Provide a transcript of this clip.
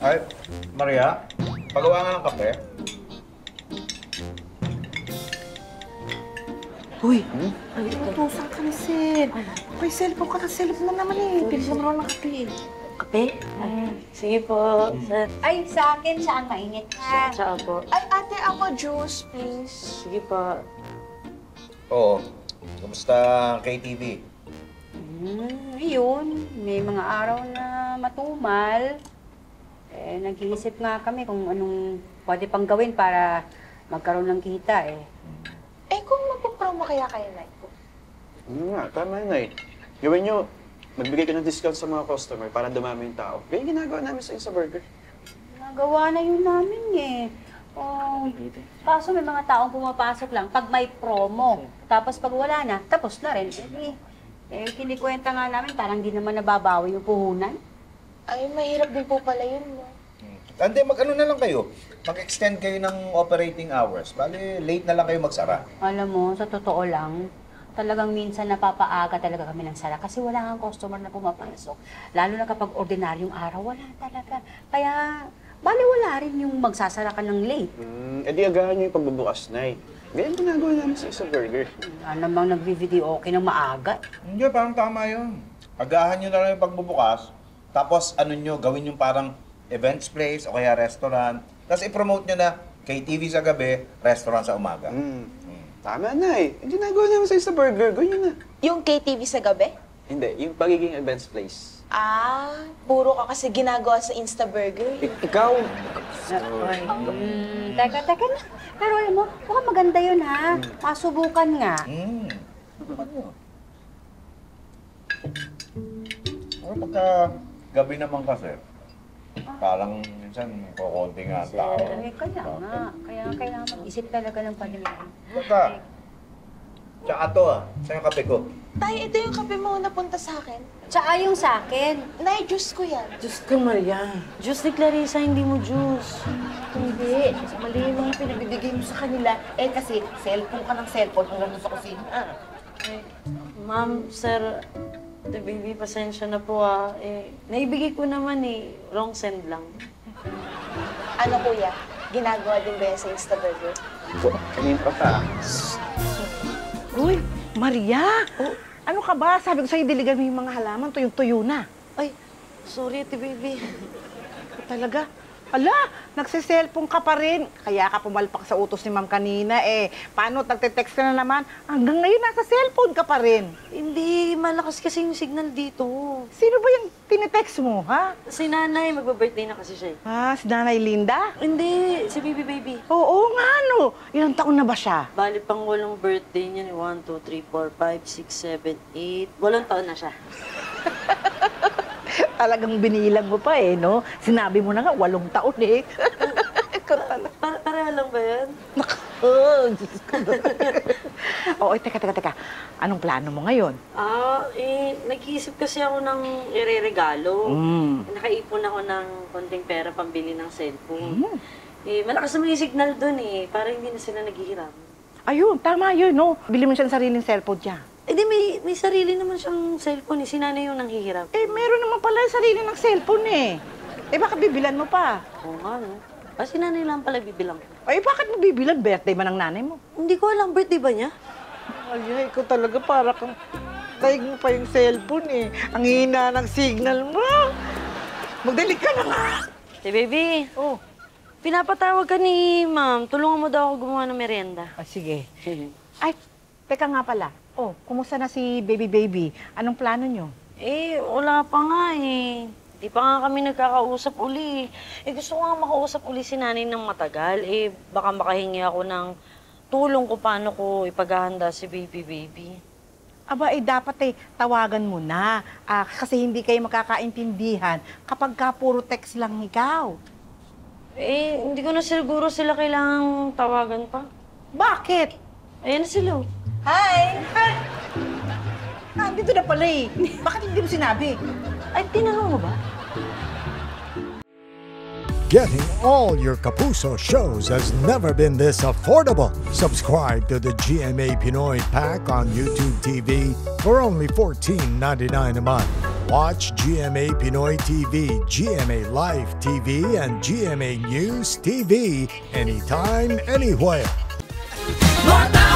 Ay, Maria, pagawa nga ng kape. Uy, ay, tutusan ka ni Sel. Okay, cellphone ka na, cellphone na naman eh. Pilis naman ako ng kape eh. Kape? Sige po, sir. Ay, sa akin, saan mainit ha? Tsaka po. Ay, ate, ako juice, please. Sige po. Oo. Kumusta ang KTV? Ayun, may mga araw na matumal. Eh, nag-iisip nga kami kung anong pwede pang gawin para magkaroon ng kita eh. Eh, kung magpapromo kaya kayo, Nay? Nga, tama yun, Nay. Gawin nyo, magbigay ka ng discount sa mga customer para dumami yung tao. Ganyan ginagawa namin sa Instaburger. Nagawa na yun namin eh. Oh, kaso may mga taong pumapasok lang pag may promo. Tapos pag wala na, tapos na rin. Kinikwenta nga namin, parang di naman nababawi yung puhunan. Ay, mahirap din po pala yun, no? Hindi, mag-ano na lang kayo. Mag-extend kayo ng operating hours. Bali, late na lang kayo magsara. Alam mo, sa totoo lang, talagang minsan napapaaga talaga kami ng sara kasi wala kang customer na pumapasok. Lalo na kapag ordinaryong araw, wala talaga. Kaya, bali wala rin yung magsasara ka ng late. Edi agahan nyo yung pagbubukas, Nay. Ganyan ginagawa namin sa Instaburger. Wala namang nag-video okay ng maaga. Hindi, parang tama yun. Agahan nyo na lang yung pagbubukas. Tapos, ano nyo, gawin yung parang events place o kaya restaurant. Tapos i-promote nyo na KTV sa gabi, restaurant sa umaga. Tama, Nay. Yung ginagawa namin sa Instaburger, ganyan na. Yung KTV sa gabi? Hindi, yung pagiging events place. Ah, puro ka kasi ginagawa sa Instaburger. Ikaw? Teka na. Pero alam mo, mukhang maganda yun ha. Masubukan nga. Pero pagka gabi naman kasi, parang minsan kukunti nga ang tao. Kaya nga. Kaya kailangan mag-isip talaga ng paningin. Baka, tsaka to sa'yo kape ko. Tay, ito yung kape mo napunta sa akin. Tsaka yung sa akin. Nay, juice ko yan. Diyos ka, Maria. Diyos ni Clarissa, hindi mo juice. Hindi. Mali yung mga pinabibigay mo sa kanila. Eh, kasi cellphone ka ng cellphone hanggang doon sa kusina. Ma'am, sir, the baby, pasensya na po ah. Naibigay ko naman wrong send lang. Ano, kuya? Ginagawa din ba yan sa Instaburger? Kanina pa pa. Uy, Maria! Ano ka ba? Sabi ko sa'yo, diligan mo yung mga halaman, tuyong-tuyo na. Ay, sorry, ate baby. Talaga? Ala, nagsiselfon ka pa rin. Kaya ka pumalpak sa utos ni ma'am kanina eh. Paano, nagte-text ka na naman? Hanggang ngayon, nasa cellphone ka pa rin. Hindi, malakas kasi yung signal dito. Sino ba yung tinitext mo, ha? Si nanay, magba-birthday na kasi siya. Ah, si Nanay Linda? Hindi, si baby. Oo nga, no. Ilang taon na ba siya? Bali pang walong birthday niya ni 1, 2, 3, 4, 5, 6, 7, 8. 8 taon na siya. Talagang binilang mo pa eh, no? Sinabi mo na nga, 8 taon eh. Pareha lang ba yan? Oo, teka. Anong plano mo ngayon? Nag-iisip kasi ako ng ireregalo. Nakaipon ako ng konting pera pambili ng cellphone. Malakas naman yung signal dun para hindi na sila naghihiram. Ayun, tama yun, no? Bili mo siyang sariling cellphone niya. Di may sarili naman siyang cellphone Si nanay yung nanghihiram. Meron naman pala yung sarili ng cellphone baka bibilan mo pa? Oo nga, no? Si nanay lang pala bibilang ko. Bakit mo bibilan? Birthday man ng nanay mo. Hindi ko alam, birthday ba niya? Ay, ikaw talaga para kang taig mo pa yung cellphone Ang hina ng signal mo. Magdalik ka na nga. Hey, baby. Oh. Pinapatawag ka ni ma'am. Tulungan mo daw ako gumawa ng merienda. Sige. Ay, teka nga pala. Kumusta na si baby? Anong plano nyo? Wala pa nga Di pa nga kami nagkakausap uli. Gusto ko nga makausap uli si nanay ng matagal. Baka makahingi ako ng tulong ko paano ko ipaghahanda si baby. Aba, dapat tawagan mo na. Kasi hindi kayo makakaintindihan kapag puro text lang ikaw. Hindi ko na siguro sila kailangang tawagan pa. Bakit? Ayan na sila. Hi! Dito na pala Bakit hindi mo sinabi? Ay, tinanong mo ba? Getting all your Kapuso shows has never been this affordable. Subscribe to the GMA Pinoy Pack on YouTube TV for only $14.99 a month. Watch GMA Pinoy TV, GMA Live TV, and GMA News TV anytime, anywhere. More